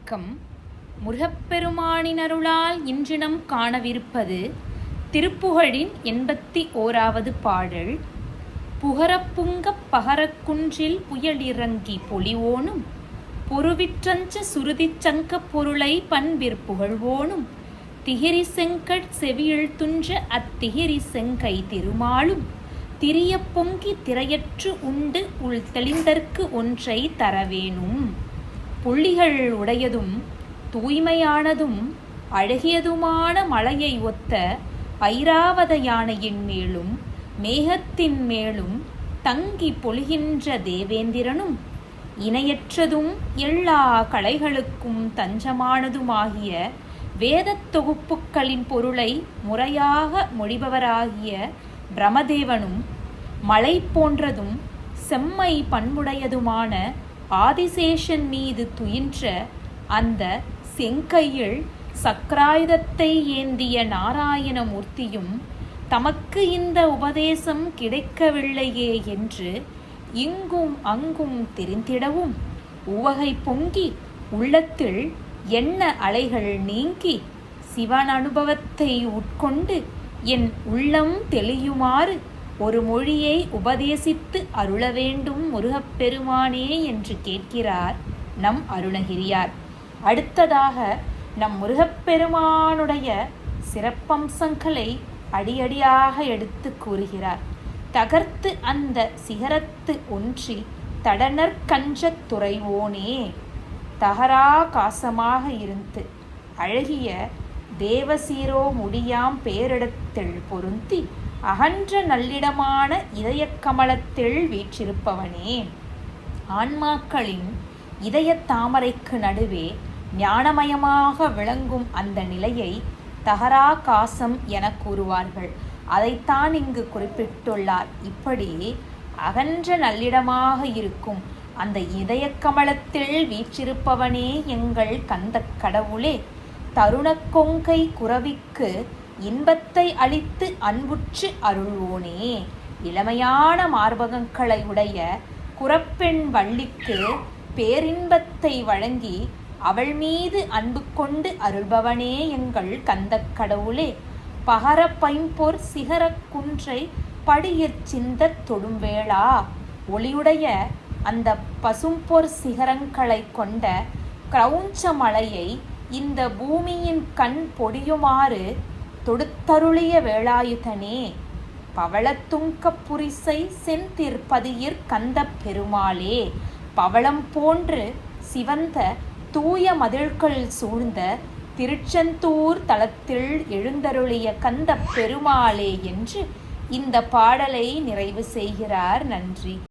வணக்கம். முருகப்பெருமானின் அருளால் இன்றினம் காணவிருப்பது திருப்புகழின் 81வது பாடல். புகரப்புங்கப் பகரக்குன்றில் புயலிறங்கி பொலிவோனும் பொருவிற்றஞ்ச சுருதிச் சங்கப் பொருளை பண்பிற் புகழ்வோனும் திகிரி செங்கட் செவியில் துன்ற அத்திகிரி செங்கை திருமாலும் திரியப் பொங்கி திரையற்று உண்டு உள் தெளிந்தற்கு ஒன்றை தரவேணும். புள்ளிகள் உடையதும் தூய்மையானதும் அழகியதுமான மலையை ஒத்த ஐராவத யானையின் மேலும் மேகத்தின் மேலும் தங்கி பொழிகின்ற தேவேந்திரனும் இணையற்றதும் எல்லா கலைகளுக்கும் தஞ்சமானதுமாகிய வேதத் தொகுப்புக்களின் பொருளை முறையாக மொழிபவராகிய பிரமதேவனும் மலை போன்றதும் செம்மை பண்புடையதுமான ஆதிசேஷன் மீது துயின்ற அந்த செங்கையில் சக்கராயுதத்தை ஏந்திய நாராயணமூர்த்தியும் தமக்கு இந்த உபதேசம் கிடைக்கவில்லையே என்று இங்கும் அங்கும் தெரிந்திடவும் உவகை பொங்கி உள்ளத்தில் எண்ண அலைகள் நீங்கி சிவன் அனுபவத்தை உட்கொண்டு என் உள்ளம் தெளியுமாறு ஒரு மொழியை உபதேசித்து அருள வேண்டும் முருகப்பெருமானே என்று கேட்கிறார் நம் அருணகிரியார். அடுத்ததாக நம் முருகப்பெருமானுடைய சிறப்பம்சங்களை அடியடியாக எடுத்து கூறுகிறார். தகர்த்து அந்த சிகரத்து ஒன்றி தடனற் கஞ்சத் துறைவோனே, தகரா காசமாக இருந்து அழகிய தேவசீரோ முடியாம் பேரிடத்தில் பொருந்தி அகன்ற நல்லிடமான இதயக் கமலத்தில் வீற்றிருப்பவனே, ஆன்மாக்களின் இதயத் தாமரைக்கு நடுவே ஞானமயமாக விளங்கும் அந்த நிலையை தகரா காசம் என கூறுவார்கள். அதைத்தான் இங்கு குறிப்பிட்டுள்ளார். இப்படி அகன்ற நல்லிடமாக இருக்கும் அந்த இதயக் கமலத்தில் வீற்றிருப்பவனே எங்கள் கந்த கடவுளே, தருணக் கொங்கை குரவிக்கு இன்பத்தை அளித்து அன்புற்று அருள்வோனே, இளமையான மார்பகங்களை உடைய குரப்பெண் வள்ளிக்கு பேரின்பத்தை வழங்கி அவள் மீது அன்பு கொண்டு அருள்பவனே எங்கள் கந்தக் கடவுளே, பகர பைம்பொற் சிகரக் குன்றை படியிற் சிந்தத் தொடும்வேளா ஒளியுடைய அந்த பசும்பொற் சிகரங்களை கொண்ட கிரௌஞ்ச மலையை இந்த பூமியின் கண் பொடியுமாறு தொடுத்தருளிய வேளாயுதனே, பவளத்துங்கப் புரிசை செந்திற்பதியிற் கந்தப் பெருமாளே, பவளம் போன்று சிவந்த தூய மதில்கள் சூழ்ந்த திருச்செந்தூர் தலத்தில் எழுந்தருளிய கந்தப் பெருமாளே என்று இந்த பாடலை நிறைவு செய்கிறார். நன்றி.